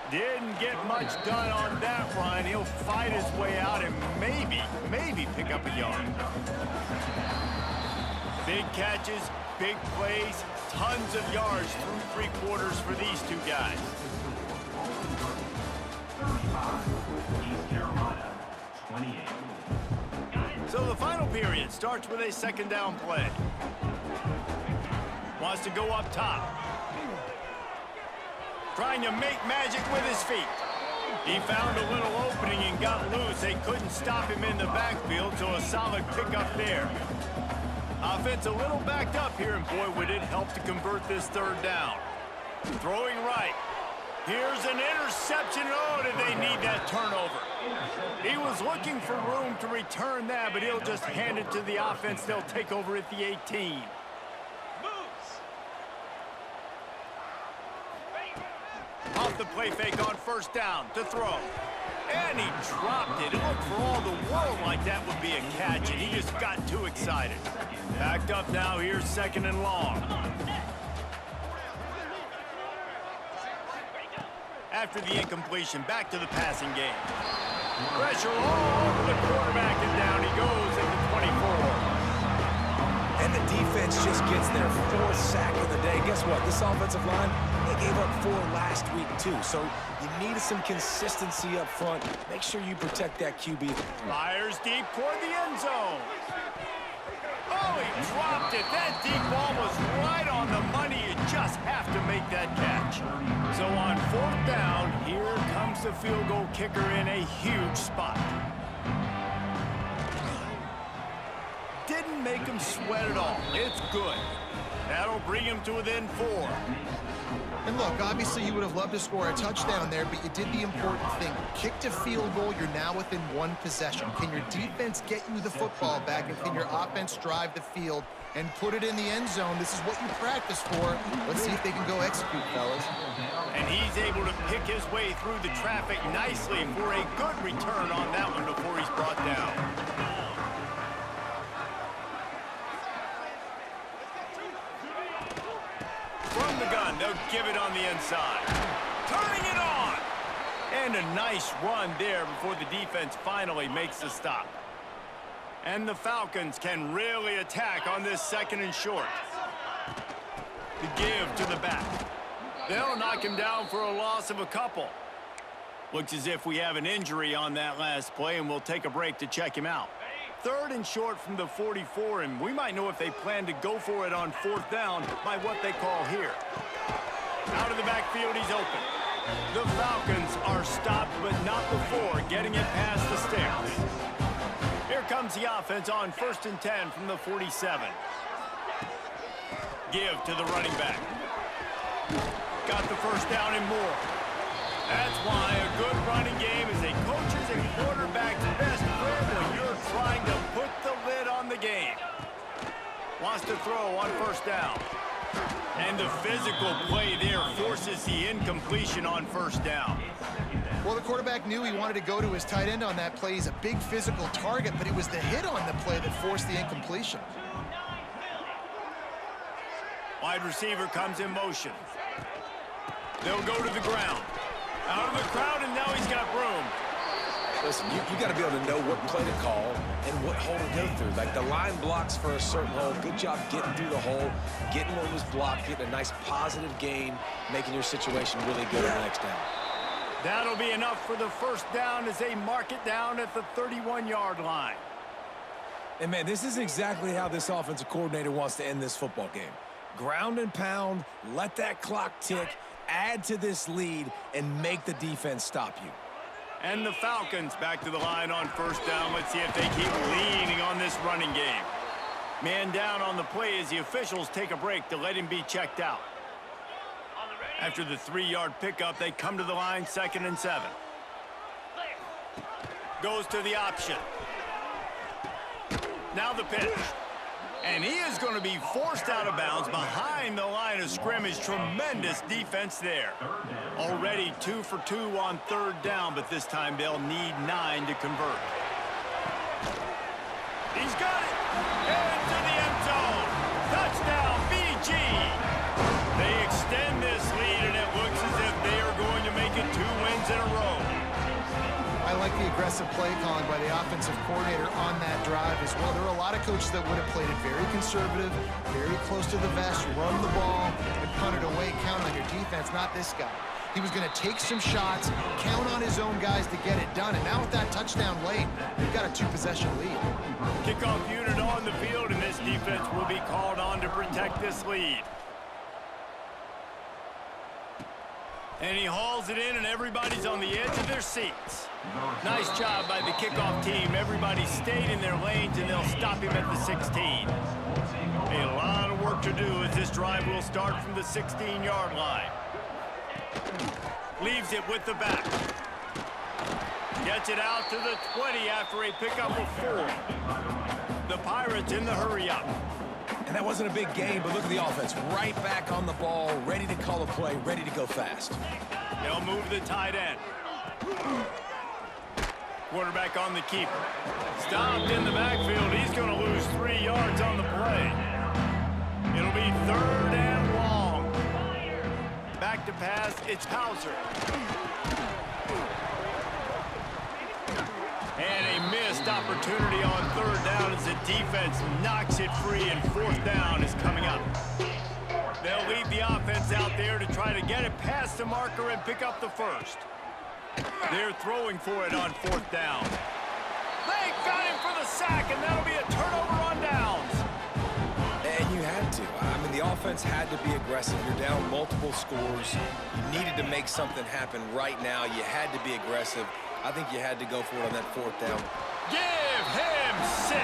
Didn't get much done on that run. He'll fight his way out and maybe pick up a yard. Big catches, big plays, tons of yards through 3 quarters for these two guys. East Carolina, 28. So the final period starts with a 2nd down play. Wants to go up top. Trying to make magic with his feet. He found a little opening and got loose. They couldn't stop him in the backfield, so a solid pickup there. Offense a little backed up here, and boy, would it help to convert this 3rd down. Throwing right. Here's an interception. Oh, did they need that turnover? He was looking for room to return that, but he'll just hand it to the offense. They'll take over at the 18. Off the play fake on 1st down to throw. And he dropped it. It looked for all the world like that would be a catch, and he just got too excited. Backed up now. Here's 2nd and long. After the incompletion, back to the passing game. Pressure all over the quarterback, and down he goes at the 24. And the defense just gets their 4th sack of the day. Guess what? This offensive line, they gave up 4 last week, too. So you need some consistency up front. Make sure you protect that QB. Fires deep toward the end zone. Oh, he dropped it. That deep ball was right on the money. You just have to make that catch. So on 4th down, here comes the field goal kicker in a huge spot. Didn't make him sweat at all. It's good. That'll bring him to within 4. And look, obviously you would have loved to score a touchdown there, but you did the important thing. Kicked a field goal, you're now within 1 possession. Can your defense get you the football back, and can your offense drive the field and put it in the end zone? This is what you practice for. Let's see if they can go execute, fellas. And he's able to pick his way through the traffic nicely for a good return on that one before he's brought down. From the gun, they'll give it on the inside. Turning it on. And a nice run there before the defense finally makes the stop. And the Falcons can really attack on this 2nd and short. The give to the back. They'll knock him down for a loss of a couple. Looks as if we have an injury on that last play, and we'll take a break to check him out. 3rd and short from the 44, and we might know if they plan to go for it on 4th down by what they call here. Out of the backfield, he's open. The Falcons are stopped, but not before getting it past the sticks. Here comes the offense on 1st and 10 from the 47. Give to the running back. Got the 1st down and more. That's why a good running game is a coach's and quarterback's best friend when you're trying to put the lid on the game. Wants to throw on 1st down. And the physical play there forces the incompletion on 1st down. Well, the quarterback knew he wanted to go to his tight end on that play. He's a big physical target, but it was the hit on the play that forced the incompletion. Wide receiver comes in motion. They'll go to the ground. Out of the crowd, and now he's got room. Listen, you got to be able to know what play to call and what hole to go through. Like, the line blocks for a certain hole. Good job getting through the hole, getting what was blocked, getting a nice positive gain, making your situation really good on the next down. That'll be enough for the 1st down as they mark it down at the 31-yard line. And, man, this is exactly how this offensive coordinator wants to end this football game. Ground and pound, let that clock tick, add to this lead, and make the defense stop you. And the Falcons back to the line on 1st down. Let's see if they keep leaning on this running game. Man down on the play as the officials take a break to let him be checked out. After the 3-yard pickup, they come to the line 2nd and 7. Goes to the option. Now the pitch. And he is going to be forced out of bounds behind the line of scrimmage. Tremendous defense there. Already 2 for 2 on 3rd down, but this time they'll need 9 to convert. He's got it. Into the end zone. Touchdown, BG. They extend this lead, and it looks as if they are going to make it 2 wins in a row. I like the aggressive play calling by the offensive coordinator on that drive as well. There are a lot of coaches that would have played it very conservative, very close to the vest, run the ball, and punt it away, count on your defense. Not this guy. He was going to take some shots, count on his own guys to get it done. And now with that touchdown late, they've got a 2-possession lead. Kickoff unit on the field, and this defense will be called on to protect this lead. And he hauls it in, and everybody's on the edge of their seats. Nice job by the kickoff team. Everybody stayed in their lanes, and they'll stop him at the 16. A lot of work to do as this drive will start from the 16-yard line. Leaves it with the back. Gets it out to the 20 after a pickup of 4. The Pirates in the hurry-up. And that wasn't a big gain, but look at the offense. Right back on the ball, ready to call a play, ready to go fast. They'll move the tight end. Quarterback on the keeper. Stopped in the backfield. He's going to lose 3 yards on the play. It'll be 3rd and long. Back to pass. It's Hauser. And a missed opportunity on 3rd down as the defense knocks it free, and 4th down is coming up. They'll leave the offense out there to try to get it past the marker and pick up the 1st. They're throwing for it on 4th down. They got him for the sack, and that'll be a turnover on downs. And you had to. I mean, the offense had to be aggressive. You're down multiple scores. You needed to make something happen right now. You had to be aggressive. I think you had to go for it on that 4th down. Give him 6.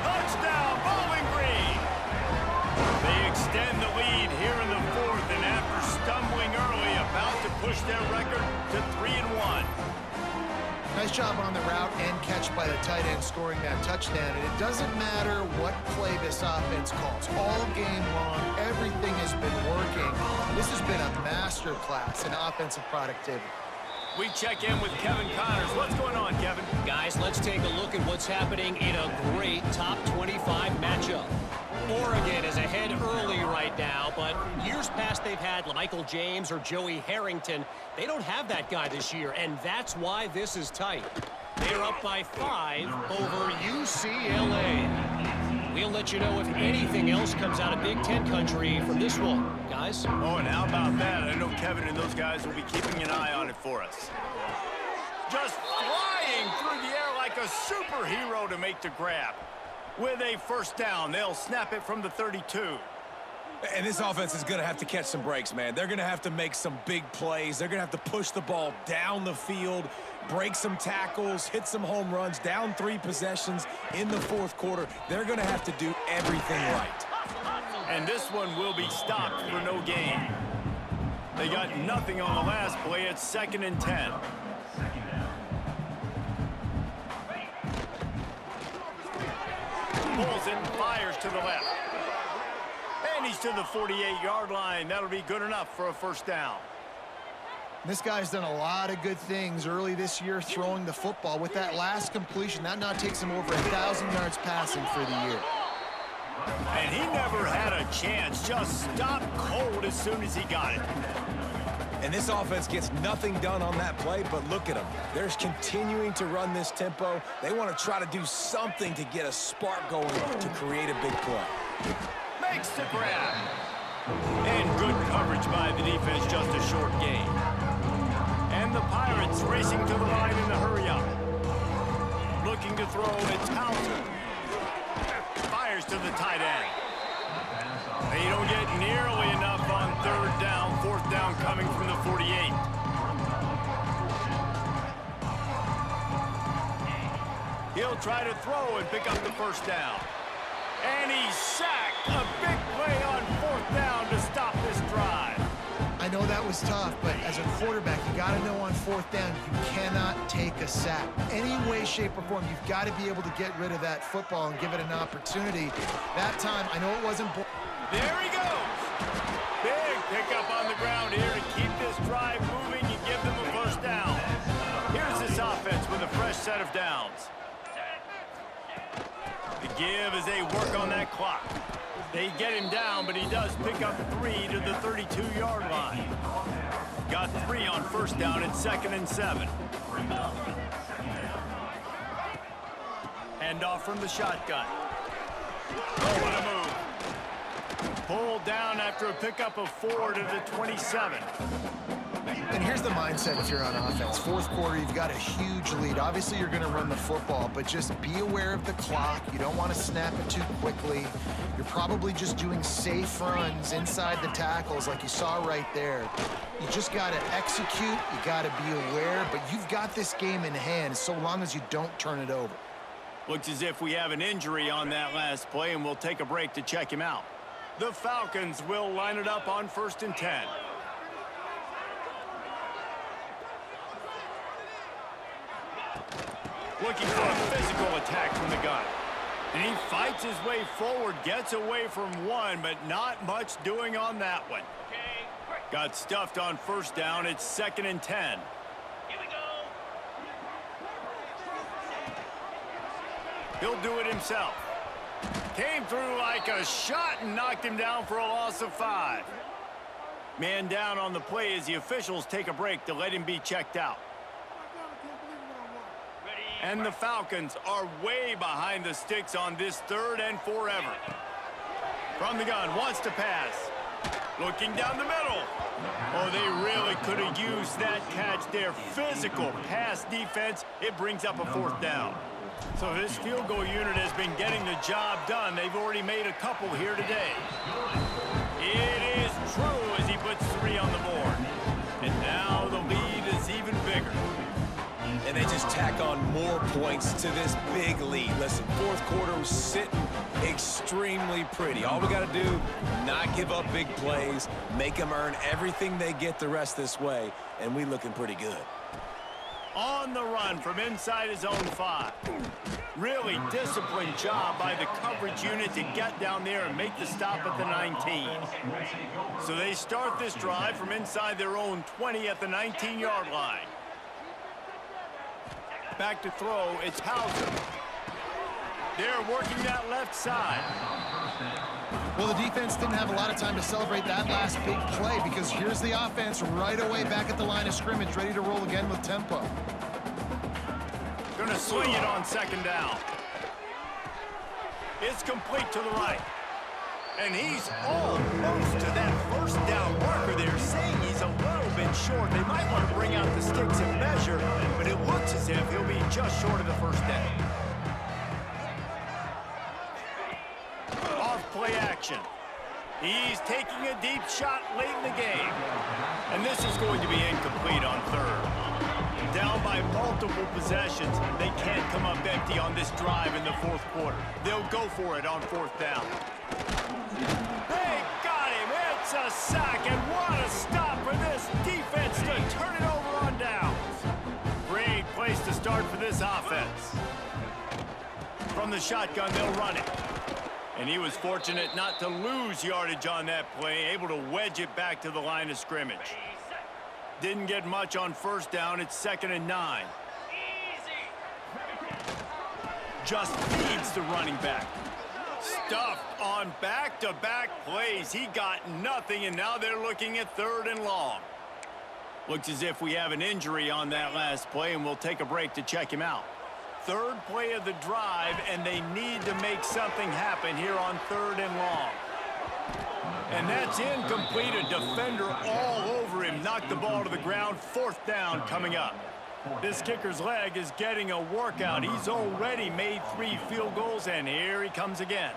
Touchdown, Bowling Green. They extend the lead here in the 4th, and after stumbling early, about to push their record to 3-1. Nice job on the route and catch by the tight end scoring that touchdown. And it doesn't matter what play this offense calls. All game long, everything has been working. This has been a masterclass in offensive productivity. We check in with Kevin Connors. What's going on, Kevin? Guys, let's take a look at what's happening in a great top 25 matchup. Oregon is ahead early right now, but years past they've had Michael James or Joey Harrington. They don't have that guy this year, and that's why this is tight. They're up by 5 over UCLA. We'll let you know if anything else comes out of Big Ten country from this one, guys. Oh, and how about that? I know Kevin and those guys will be keeping an eye on it for us. Just flying through the air like a superhero to make the grab. With a first down, they'll snap it from the 32. And this offense is going to have to catch some breaks, man. They're going to have to make some big plays. They're going to have to push the ball down the field, break some tackles, hit some home runs, down 3 possessions in the fourth quarter. They're going to have to do everything right. And this one will be stopped for no gain. They got nothing on the last play. It's 2nd and 10. Pulls it, fires to the left. And he's to the 48-yard line. That'll be good enough for a first down. This guy's done a lot of good things early this year throwing the football. With that last completion, that now takes him over 1,000 yards passing for the year. And he never had a chance. Just stopped cold as soon as he got it. And this offense gets nothing done on that play, but look at them. They're continuing to run this tempo. They want to try to do something to get a spark going to create a big play. Makes the grab. And good coverage by the defense, just a short gain. And the Pirates racing to the line in the hurry-up. Looking to throw, it's Hauser. Fires to the tight end. They don't get nearly enough on 3rd down. 4th down coming from the 48. He'll try to throw and pick up the first down. And he's sacked. A big play on 4th down to stop this drive. I know that was tough, but as a quarterback, you got to know on 4th down, you cannot take a sack. Any way, shape, or form, you've got to be able to get rid of that football and give it an opportunity. That time, I know it wasn't... There he goes. Big pickup on the ground here to keep this drive moving and give them a first down. Here's this offense with a fresh set of downs. The give as they work on that clock. They get him down, but he does pick up 3 to the 32-yard line. Got 3 on first down. It's 2nd and 7. Handoff from the shotgun. Oh, what a move. Pulled down after a pickup of 4 to the 27. And here's the mindset if you're on offense. 4th quarter, you've got a huge lead. Obviously, you're going to run the football, but just be aware of the clock. You don't want to snap it too quickly. You're probably just doing safe runs inside the tackles like you saw right there. You just got to execute. You got to be aware, but you've got this game in hand so long as you don't turn it over. Looks as if we have an injury on that last play, and we'll take a break to check him out. The Falcons will line it up on 1st and 10. Looking for a physical attack from the gun. And he fights his way forward, gets away from one, but not much doing on that one. Got stuffed on first down. It's 2nd and 10. Here we go. He'll do it himself. Came through like a shot and knocked him down for a loss of 5. Man down on the play as the officials take a break to let him be checked out. And the Falcons are way behind the sticks on this 3rd and forever. From the gun, wants to pass. Looking down the middle. Oh, they really could have used that catch there. Physical pass defense. It brings up a 4th down. So this field goal unit has been getting the job done. They've already made a couple here today. It is true as he puts 3 on the board. And now the lead is even bigger. And they just tack on more points to this big lead. Listen, 4th quarter was sitting extremely pretty. All we got to do, not give up big plays, make them earn everything they get the rest this way, and we looking pretty good. On the run from inside his own 5. Really disciplined job by the coverage unit to get down there and make the stop at the 19. So they start this drive from inside their own 20 at the 19-yard line. Back to throw, it's Hauser. They're working that left side. Well, the defense didn't have a lot of time to celebrate that last big play because here's the offense right away back at the line of scrimmage, ready to roll again with tempo. Gonna swing it on second down. It's complete to the right. And he's almost to that first down marker. They're saying he's a little bit short. They might want to bring out the sticks and measure, but it looks as if he'll be just short of the first down. Off play action. He's taking a deep shot late in the game. And this is going to be incomplete on third. Down by multiple possessions, they can't come up empty on this drive in the fourth quarter. They'll go for it on fourth down. They got him. It's a sack, and what a stop for this defense to turn it over on downs. Great place to start for this offense. From the shotgun, they'll run it. And he was fortunate not to lose yardage on that play, able to wedge it back to the line of scrimmage. Didn't get much on first down. It's 2nd and 9. Just feeds the running back. Stuffed on back-to-back plays. He got nothing, and now they're looking at 3rd and long. Looks as if we have an injury on that last play, and we'll take a break to check him out. 3rd play of the drive, and they need to make something happen here on 3rd and long. And that's incomplete. A defender all over him. Knocked the ball to the ground. 4th down coming up. This kicker's leg is getting a workout. He's already made 3 field goals, and here he comes again.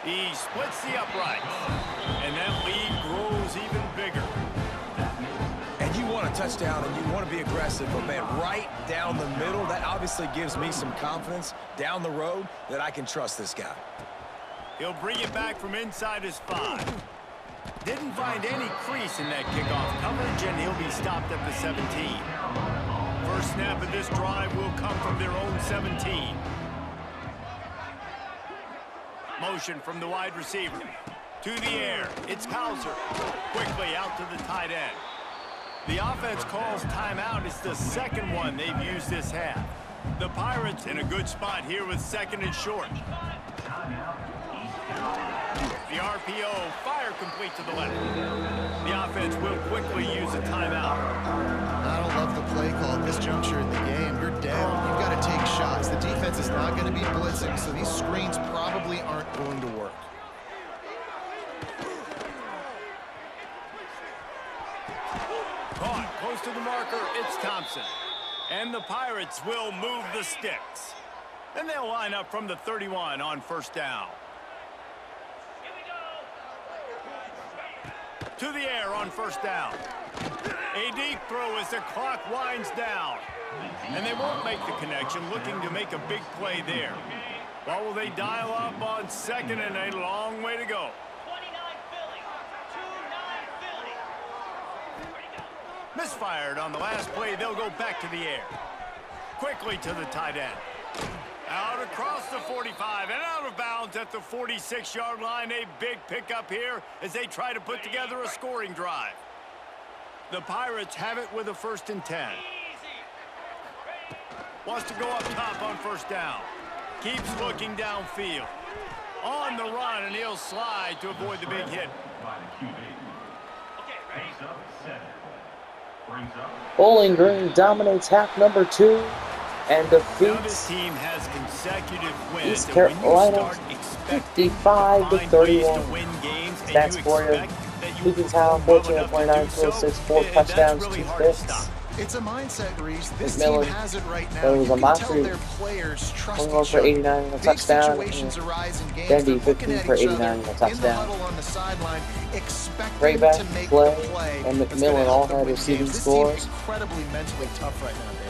He splits the uprights, and that lead grows even bigger. And you want a touchdown, and you want to be aggressive, but, man, right down the middle, that obviously gives me some confidence down the road that I can trust this guy. He'll bring it back from inside his 5. Didn't find any crease in that kickoff coverage, and he'll be stopped at the 17. First snap of this drive will come from their own 17. Motion from the wide receiver. To the air. It's Hauser. Quickly out to the tight end. The offense calls timeout. It's the 2nd one they've used this half. The Pirates in a good spot here with 2nd and short. The RPO, fire complete to the left. The offense will quickly use a timeout. I don't love the play call at this juncture in the game. You're down. You've got to take shots. The defense is not going to be blitzing, so these screens probably aren't going to work. Caught close to the marker, it's Thompson. And the Pirates will move the sticks. And they'll line up from the 31 on first down. To the air on first down. A deep throw as the clock winds down. And they won't make the connection, looking to make a big play there. Well, will they dial up on 2nd and a long way to go? Misfired on the last play. They'll go back to the air. Quickly to the tight end. Out across the 45 and out of bounds at the 46-yard line. A big pickup here as they try to put together a scoring drive. The Pirates have it with a 1st and 10. Wants to go up top on first down. Keeps looking downfield. On the run, and he'll slide to avoid the big hit. Bowling Green dominates half number 2 and Now defeats this team has consecutive wins. East and when you Carolina start expecting 55 to to find ways 31. to win games, and Stats you for you. expect that you Keeping town, perform well 14 enough to 29, do so, 26, 4 that's touchdowns, really 2 hard to picks. stop. It's a mindset, Reese. This Miller, team has it right now. but it was You a can monster. tell their players trust One each for other. 89 and a Big touchdown. situations arise in games. Dendy, They're looking 15 at for each 89 other and a in the touchdown. huddle on the sideline, expecting Great back to make play, the play and that's McMillan gonna help all them had win receiving games. This scores. team is incredibly mentally tough right now, David.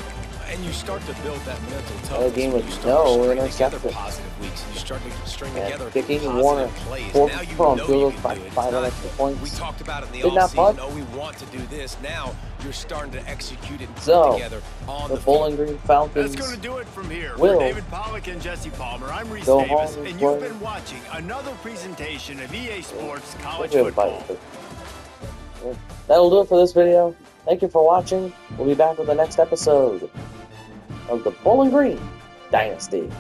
And you start to build that mental The toughness. game when with you start no to string interception. together positive weeks, and you start to string Yeah, together kicking positive Warner, plays. 4 Now you from know field you goal can by do it. It's 5 not- extra points. We talked about it in the Did not offseason. punt. Oh, we want to do this. Now you're starting to execute it and put So, it together on the the Bowling field. Green Falcons That's going to do it from here. will For David Pollock and Jesse Palmer, I'm Reese go Davis, home and and you've play. been watching another presentation of EA Sports College We'll do it Football. by- That'll do it for this video. Thank you for watching. We'll be back with the next episode. of the Bowling Green Dynasty.